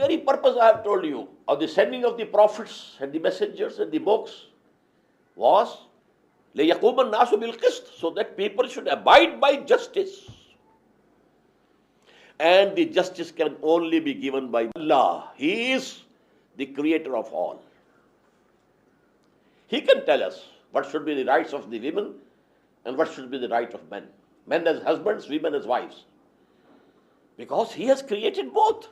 very purpose I have told you of the sending of the prophets and the messengers and the books was لِيَقُومَ النَّاسُ بِالْقِسْطِ, so that people should abide by justice. And the justice can only be given by Allah. He is the creator of all. He can tell us what should be the rights of the women and what should be the right of men. Men as husbands, women as wives. Because He has created both.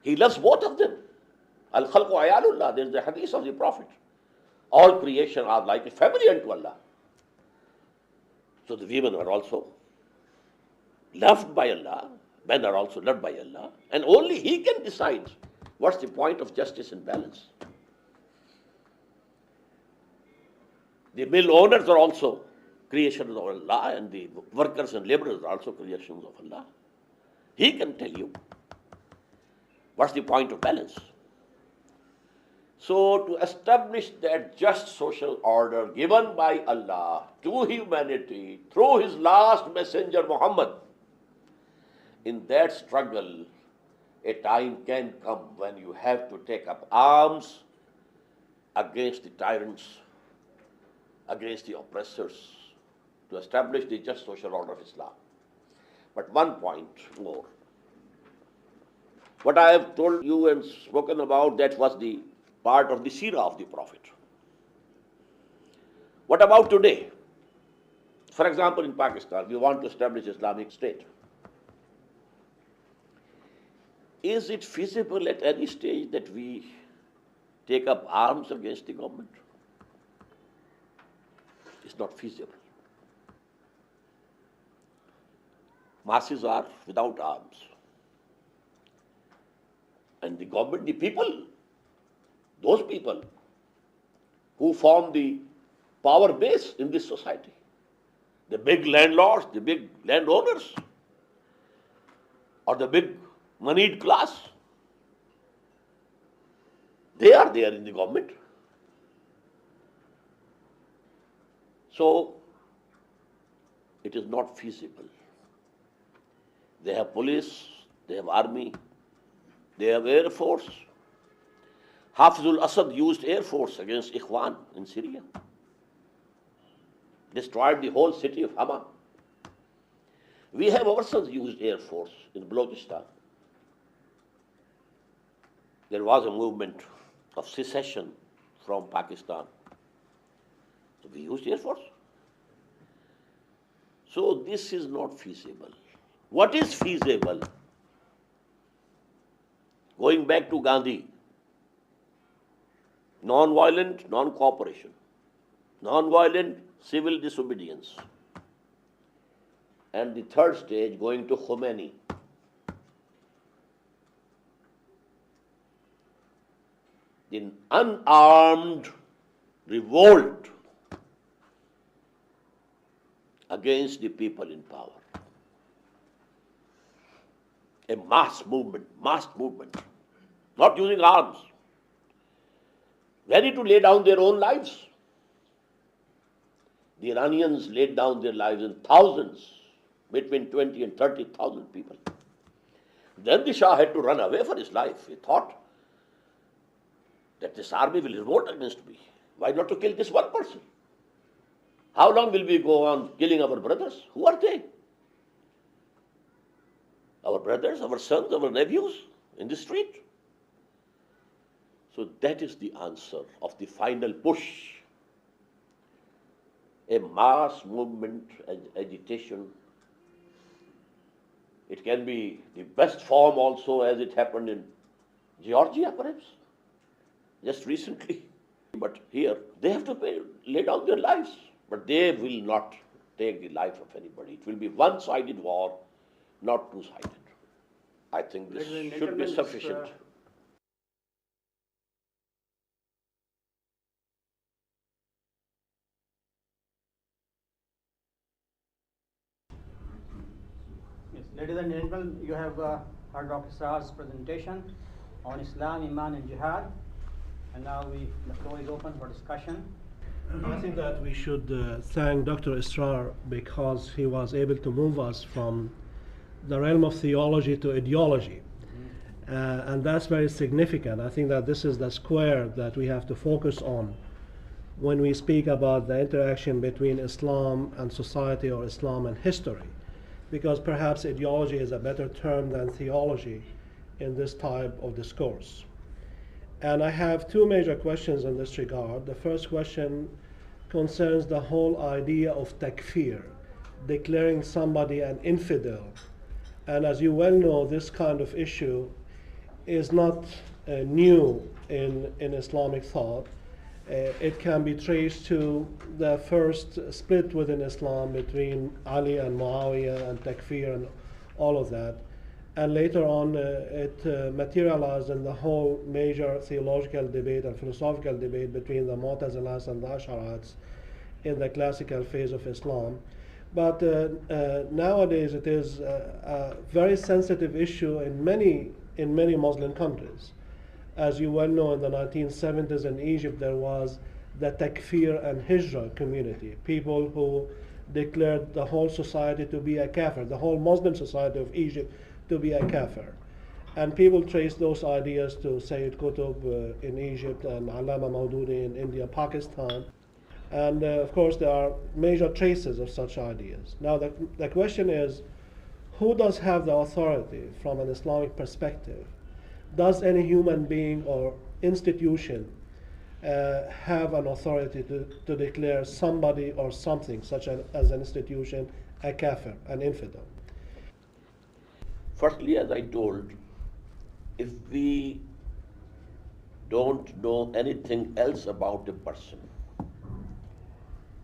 He loves both of them. Al-Khalqu Ayalullah, there is the hadith of the Prophet. All creation are like a family unto Allah. So the women are also loved by Allah, men are also loved by Allah, and only He can decide what's the point of justice and balance. The mill owners are also creations of Allah, and the workers and laborers are also creations of Allah. He can tell you what's the point of balance. So to establish that just social order given by Allah to humanity through His last messenger Muhammad, in that struggle, a time can come when you have to take up arms against the tyrants, against the oppressors, to establish the just social order of Islam. But one point more. What I have told you and spoken about, that was the part of the seerah of the Prophet. What about today? For example, in Pakistan, we want to establish Islamic State. Is it feasible at any stage that we take up arms against the government? It's not feasible. Masses are without arms. And the government, the people, those people who form the power base in this society, the big landlords, the big landowners, or the big moneyed class, they are there in the government. So it is not feasible. They have police, they have army, they have air force. Hafizul Asad used air force against Ikhwan in Syria. Destroyed the whole city of Hama. We have ourselves used air force in Balochistan. There was a movement of secession from Pakistan. So we used air force. So this is not feasible. What is feasible? Going back to Gandhi, non-violent, non-cooperation, non-violent civil disobedience, and the third stage going to Khomeini. The unarmed revolt against the people in power. A mass movement, not using arms, ready to lay down their own lives. The Iranians laid down their lives in thousands, between 20 and 30,000 people. Then the Shah had to run away for his life. He thought that this army will revolt against me. Why not to kill this one person? How long will we go on killing our brothers? Who are they? Our brothers, our sons, our nephews in the street? So that is the answer of the final push. A mass movement, agitation. It can be the best form also, as it happened in Georgia perhaps, just recently. But here, they have to lay down their lives. But they will not take the life of anybody. It will be one-sided war, not two-sided. I think this should be sufficient. Yes, ladies and gentlemen, you have heard Dr. Israr's presentation on Islam, EMAAN and JIHAAD. And now the floor is open for discussion. I think that we should thank Dr. Israr because he was able to move us from the realm of theology to ideology. And that's very significant. I think that this is the square that we have to focus on when we speak about the interaction between Islam and society or Islam and history, because perhaps ideology is a better term than theology in this type of discourse. And I have two major questions in this regard. The first question concerns the whole idea of takfir, declaring somebody an infidel. And as you well know, this kind of issue is not new in Islamic thought. It can be traced to the first split within Islam between Ali and Muawiyah and takfir and all of that. And later on, it materialized in the whole major theological debate and philosophical debate between the Mu'tazilas and the Ash'arites in the classical phase of Islam. But nowadays, it is a very sensitive issue in many Muslim countries. As you well know, in the 1970s in Egypt, there was the takfir and hijra community, people who declared the whole society to be a kafir, the whole Muslim society of Egypt to be a kafir. And people trace those ideas to Sayyid Qutb in Egypt and Allama Maududi in India, Pakistan. And of course, there are major traces of such ideas. Now, the question is, who does have the authority from an Islamic perspective? Does any human being or institution have an authority to declare somebody or something, such as an institution, a kafir, an infidel? Firstly, as I told, if we don't know anything else about a person,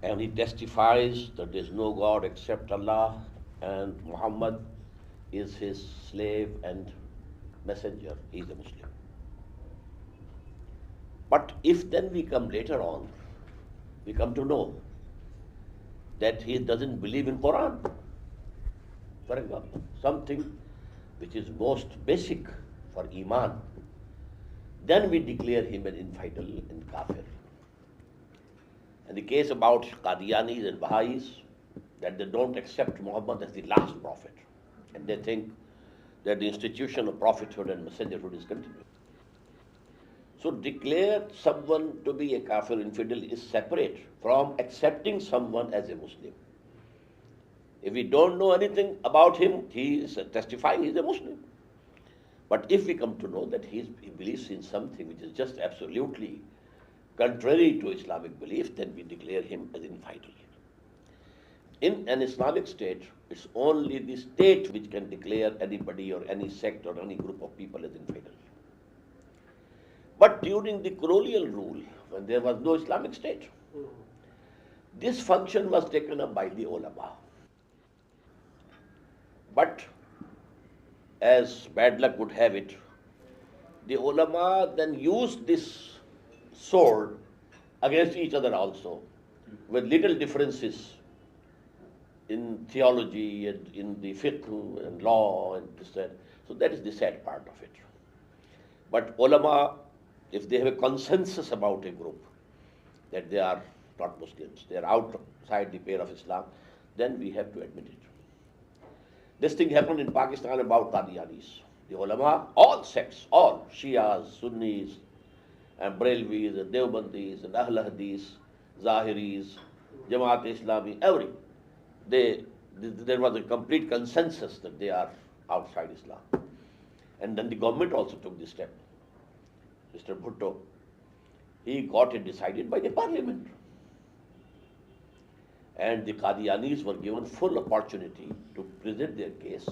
and he testifies that there is no God except Allah and Muhammad is his slave and messenger, he is a Muslim. But if then we come later on, we come to know that he doesn't believe in Quran, for example, something which is most basic for EMAAN, then we declare him an infidel and kafir. And the case about Qadianis and Baha'is, that they don't accept Muhammad as the last prophet, and they think that the institution of prophethood and messengerhood is continuing. So declare someone to be a kafir infidel is separate from accepting someone as a Muslim. If we don't know anything about him, he is testifying he is a Muslim. But if we come to know that he believes in something which is just absolutely contrary to Islamic belief, then we declare him as infidel. In an Islamic state, it's only the state which can declare anybody or any sect or any group of people as infidel. But during the colonial rule, when there was no Islamic state, this function was taken up by the ulama. But as bad luck would have it, the ulama then used this sword against each other also, with little differences in theology and in the fiqh and law and this that. So that is the sad part of it. But ulama, if they have a consensus about a group that they are not Muslims, they are outside the pale of Islam, then we have to admit it. This thing happened in Pakistan about Qadianis. The ulama, all sects, all Shias, Sunnis, and Brelvis, and Deobandis, and Ahl Hadith, Zahiris, Jamaat-e-Islami, there was a complete consensus that they are outside Islam. And then the government also took this step. Mr. Bhutto, he got it decided by the parliament. And the Qadianis were given full opportunity to present their case.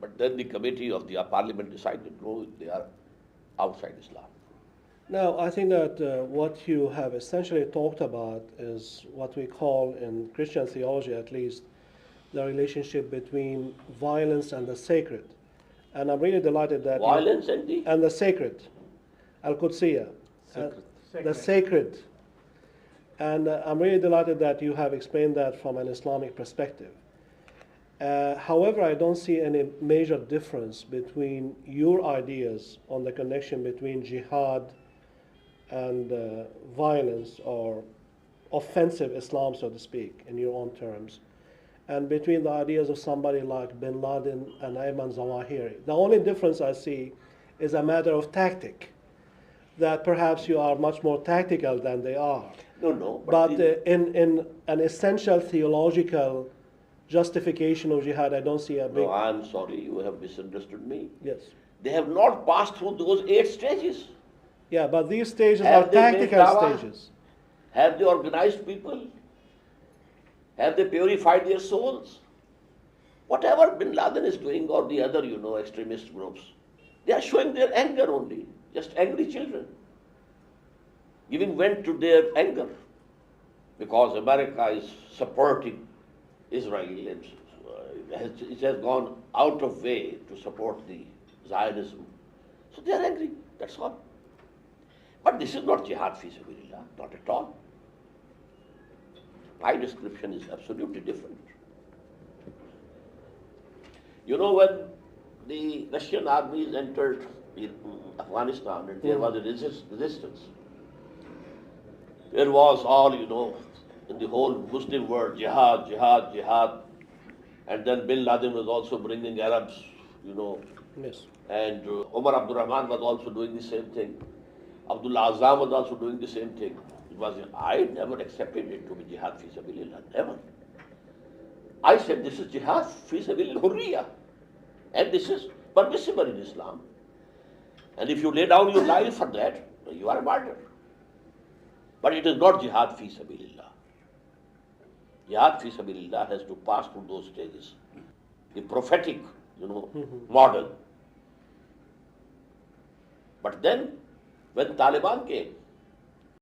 But then the committee of the parliament decided, no, they are outside Islam. Now, I think that what you have essentially talked about is what we call, in Christian theology at least, the relationship between violence and the sacred. And I'm really delighted that violence and the sacred, al-Qudsiyya, the sacred. And I'm really delighted that you have explained that from an Islamic perspective. However, I don't see any major difference between your ideas on the connection between jihad and violence or offensive Islam, so to speak, in your own terms, and between the ideas of somebody like Bin Laden and Ayman Zawahiri. The only difference I see is a matter of tactic, that perhaps you are much more tactical than they are. No. But in an essential theological justification of jihad, I don't see a big... No, I'm sorry, you have misunderstood me. Yes. They have not passed through those 8 stages. Yeah, but these stages Have are they made tactical dawah? stages. Have they organized people? Have they purified their souls? Whatever Bin Laden is doing or the other, extremist groups, they are showing their anger only, just angry children, giving vent to their anger because America is supporting Israel and it has gone out of way to support the Zionism. So they are angry, that's all. But this is not jihad fi sabilillah, not at all. My description is absolutely different. When the Russian armies entered Afghanistan and there was a resistance, there was all, in the whole Muslim world, jihad, jihad, jihad. And then Bin Laden was also bringing Arabs, Yes. and Omar Abdurrahman was also doing the same thing. Abdullah Azam was also doing the same thing. I never accepted it to be jihad fi sabilillah, never. I said this is jihad fi sabilillah hurriya, and this is permissible in Islam. And if you lay down your life for that, you are a martyr. But it is not jihad fi sabilillah. Jihad fi sabilillah has to pass through those stages. The prophetic, model. But then, when Taliban came,